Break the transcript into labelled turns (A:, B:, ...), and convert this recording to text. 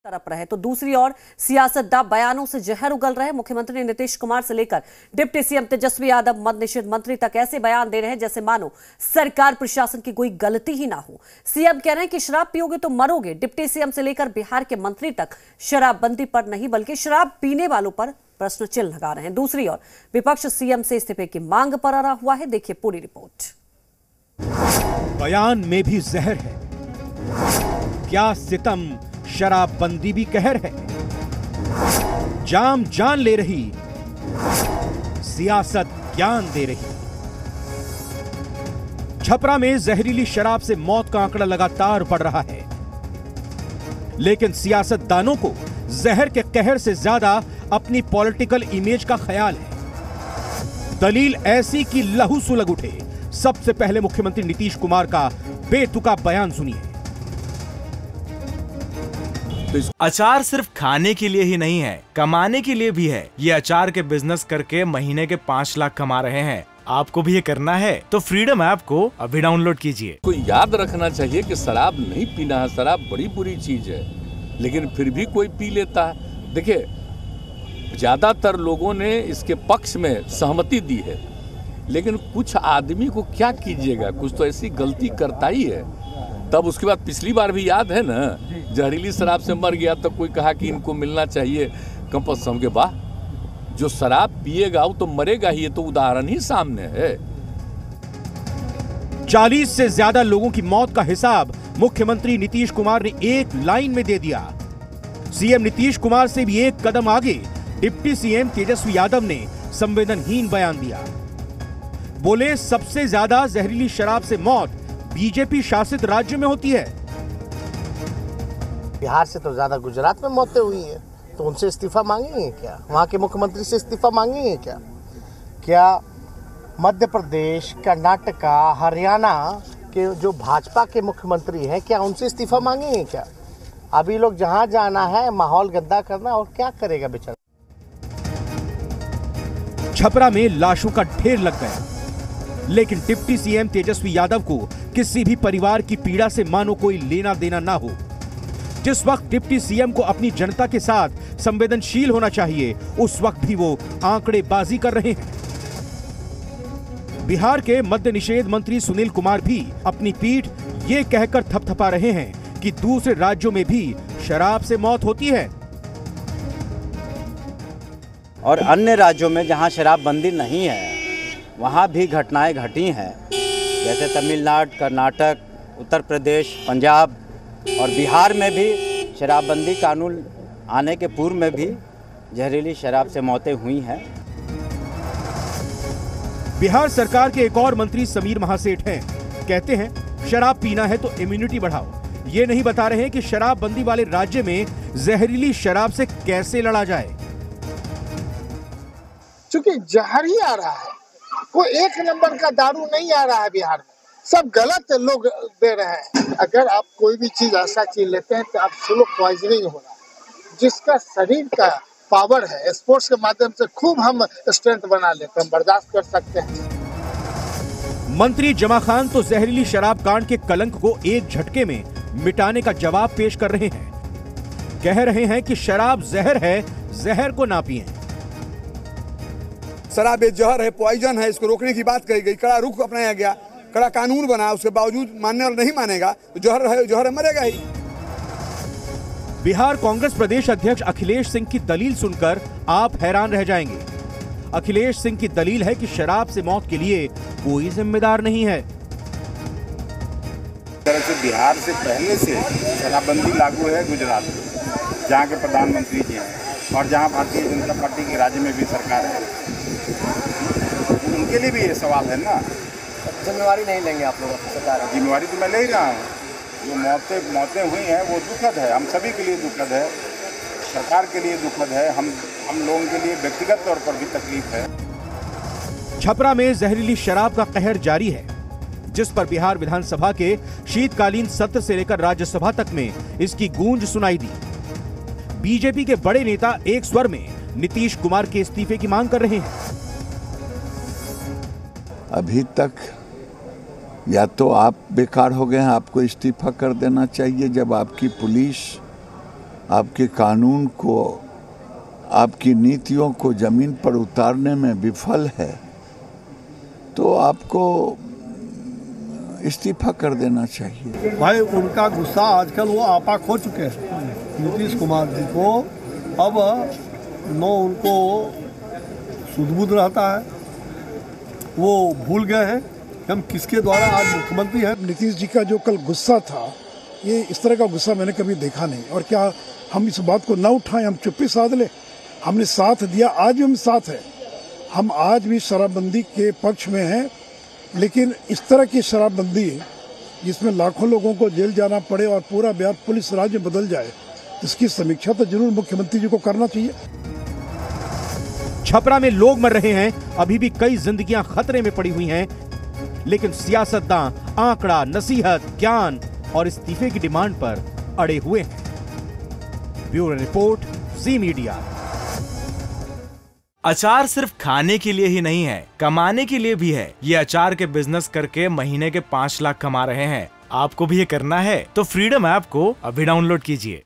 A: तरफ रहे तो दूसरी ओर सियासतदान बयानों से जहर उगल रहे। मुख्यमंत्री नीतीश कुमार से लेकर डिप्टी सीएम तेजस्वी यादव मद्य निषेध मंत्री तक ऐसे बयान दे रहे हैं जैसे मानो सरकार प्रशासन की कोई गलती ही ना हो। सीएम कह रहे हैं कि शराब पियोगे तो मरोगे। डिप्टी सीएम से लेकर बिहार के मंत्री तक शराबबंदी पर नहीं बल्कि शराब पीने वालों पर प्रश्न चिन्ह लगा रहे हैं। दूसरी ओर विपक्ष सीएम से इस्तीफे की मांग पर अड़ा हुआ है। देखिए पूरी रिपोर्ट।
B: बयान में भी जहर है, क्या सितम शराबबंदी भी कहर है। जाम जान ले रही, सियासत ज्ञान दे रही। छपरा में जहरीली शराब से मौत का आंकड़ा लगातार बढ़ रहा है, लेकिन सियासतदानों को जहर के कहर से ज्यादा अपनी पॉलिटिकल इमेज का ख्याल है। दलील ऐसी कि लहू सुलग उठे। सबसे पहले मुख्यमंत्री नीतीश कुमार का बेतुका बयान सुनिए।
C: अचार सिर्फ खाने के लिए ही नहीं है, कमाने के लिए भी है। ये अचार के बिजनेस करके महीने के 5 लाख कमा रहे हैं। आपको भी ये करना है तो फ्रीडम ऐप को अभी डाउनलोड कीजिए।
D: कोई याद रखना चाहिए कि शराब नहीं पीना है, शराब बड़ी बुरी चीज है, लेकिन फिर भी कोई पी लेता है। देखिए, ज्यादातर लोगों ने इसके पक्ष में सहमति दी है, लेकिन कुछ आदमी को क्या कीजिएगा, कुछ तो ऐसी गलती करता ही है। तब उसके बाद पिछली बार भी याद है ना, जहरीली शराब से मर गया तो कोई कहा कि इनको मिलना चाहिए कंपल्सन के। वाह, जो शराब पिएगा वो तो मरेगा ही, ये तो उदाहरण ही सामने है।
B: 40 से ज्यादा लोगों की मौत का हिसाब मुख्यमंत्री नीतीश कुमार ने एक लाइन में दे दिया। सीएम नीतीश कुमार से भी एक कदम आगे डिप्टी सीएम तेजस्वी यादव ने संवेदनहीन बयान दिया। बोले, सबसे ज्यादा जहरीली शराब से मौत बीजेपी शासित राज्य में होती है।
E: बिहार से तो ज्यादा गुजरात में मौतें हुई हैं, तो उनसे इस्तीफा मांगेंगे क्या? वहां के मुख्यमंत्री से इस्तीफा मांगेंगे क्या? क्या मध्य प्रदेश, कर्नाटका, हरियाणा के जो भाजपा के मुख्यमंत्री हैं, क्या उनसे इस्तीफा मांगेंगे क्या? अभी लोग जहां जाना है माहौल गंदा करना, और क्या करेगा बेचारा।
B: छपरा में लाशों का ढेर लग गया, लेकिन डिप्टी सीएम तेजस्वी यादव को किसी भी परिवार की पीड़ा से मानो कोई लेना देना ना हो। जिस वक्त डिप्टी सीएम को अपनी जनता के साथ संवेदनशील होना चाहिए, उस वक्त भी वो आंकड़ेबाजी कर रहे हैं। बिहार के मद्य निषेध मंत्री सुनील कुमार भी अपनी पीठ ये कहकर थपथपा रहे हैं कि दूसरे राज्यों में भी शराब से मौत होती है,
F: और अन्य राज्यों में जहां शराबबंदी नहीं है वहां भी घटनाएं घटी हैं। जैसे तमिलनाडु, कर्नाटक, उत्तर प्रदेश, पंजाब और बिहार में भी शराबबंदी कानून आने के पूर्व में भी जहरीली शराब से मौतें हुई हैं।
B: बिहार सरकार के एक और मंत्री समीर महासेठ हैं। कहते हैं शराब पीना है तो इम्यूनिटी बढ़ाओ। ये नहीं बता रहे हैं कि शराबबंदी वाले राज्य में जहरीली शराब से कैसे लड़ा जाए।
G: क्योंकि जहर ही आ रहा है, कोई एक नंबर का दारू नहीं आ रहा है बिहार में, सब गलत लोग दे रहे हैं। अगर आप कोई भी चीज ऐसा चीज लेते हैं तो आप स्लो पॉइजनिंग हो रहा है। जिसका शरीर का पावर है, स्पोर्ट्स के माध्यम से खूब हम स्ट्रेंथ बना लेते हैं, बर्दाश्त कर सकते हैं।
B: मंत्री जमा खान तो जहरीली शराब कांड के कलंक को एक झटके में मिटाने का जवाब पेश कर रहे हैं। कह रहे हैं कि शराब जहर है, जहर को ना पिएं।
H: शराब एक जहर है, पॉइजन है, इसको रोकने की बात कही गई, कड़ा रुख अपनाया गया, कड़ा कानून बना, उसके बावजूद मानने वाला नहीं मानेगा तो जहर है, जहर मरेगा ही।
B: बिहार कांग्रेस प्रदेश अध्यक्ष अखिलेश सिंह की दलील सुनकर आप हैरान रह जाएंगे। अखिलेश सिंह की दलील है कि शराब से मौत के लिए कोई जिम्मेदार नहीं है।
I: तरह से बिहार से पहले से शराबबंदी लागू है गुजरात में, जहाँ के प्रधानमंत्री जी हैं और जहाँ भारतीय जनता पार्टी की राज्य में भी सरकार है। उनके लिए भी ये सवाल है ना,
E: जिम्मेवारी नहीं लेंगे आप लोग सरकार?
I: जिम्मेवारी तो मैं ले ही रहा हूँ। जो मौतें हुई हैं वो दुखद है, हम सभी के लिए दुखद है, सरकार के लिए दुखद है, हम लोगों के लिए व्यक्तिगत तौर पर भी तकलीफ है।
B: छपरा में जहरीली शराब का कहर जारी है, जिस पर बिहार विधानसभा के शीतकालीन सत्र से लेकर राज्यसभा तक में इसकी गूंज सुनाई दी। बीजेपी के बड़े नेता एक स्वर में नीतीश कुमार के इस्तीफे की मांग कर रहे हैं।
J: अभी तक या तो आप बेकार हो गए हैं, आपको इस्तीफा कर देना चाहिए। जब आपकी पुलिस आपके कानून को, आपकी नीतियों को जमीन पर उतारने में विफल है तो आपको इस्तीफा कर देना चाहिए।
K: भाई उनका गुस्सा आजकल वो आपा खो चुके हैं। नीतीश कुमार जी को अब न उनको सुध-बुध रहता है, वो भूल गए हैं कि हम किसके द्वारा आज मुख्यमंत्री हैं।
L: नीतीश जी का जो कल गुस्सा था, ये इस तरह का गुस्सा मैंने कभी देखा नहीं। और क्या हम इस बात को न उठाएं, हम चुप्पी साध लें? हमने साथ दिया, आज भी हम साथ हैं। हम आज भी शराबबंदी के पक्ष में हैं, लेकिन इस तरह की शराबबंदी जिसमें लाखों लोगों को जेल जाना पड़े और पूरा बिहार पुलिस राज्य बदल जाए, इसकी समीक्षा तो जरूर मुख्यमंत्री जी को करना चाहिए।
B: छपरा में लोग मर रहे हैं, अभी भी कई जिंदगियां खतरे में पड़ी हुई हैं, लेकिन सियासतदान आंकड़ा, नसीहत, ज्ञान और इस्तीफे की डिमांड पर अड़े हुए हैं। ब्यूरो रिपोर्ट, जी मीडिया।
C: अचार सिर्फ खाने के लिए ही नहीं है, कमाने के लिए भी है। ये अचार के बिजनेस करके महीने के 5 लाख कमा रहे हैं। आपको भी ये करना है तो फ्रीडम ऐप को अभी डाउनलोड कीजिए।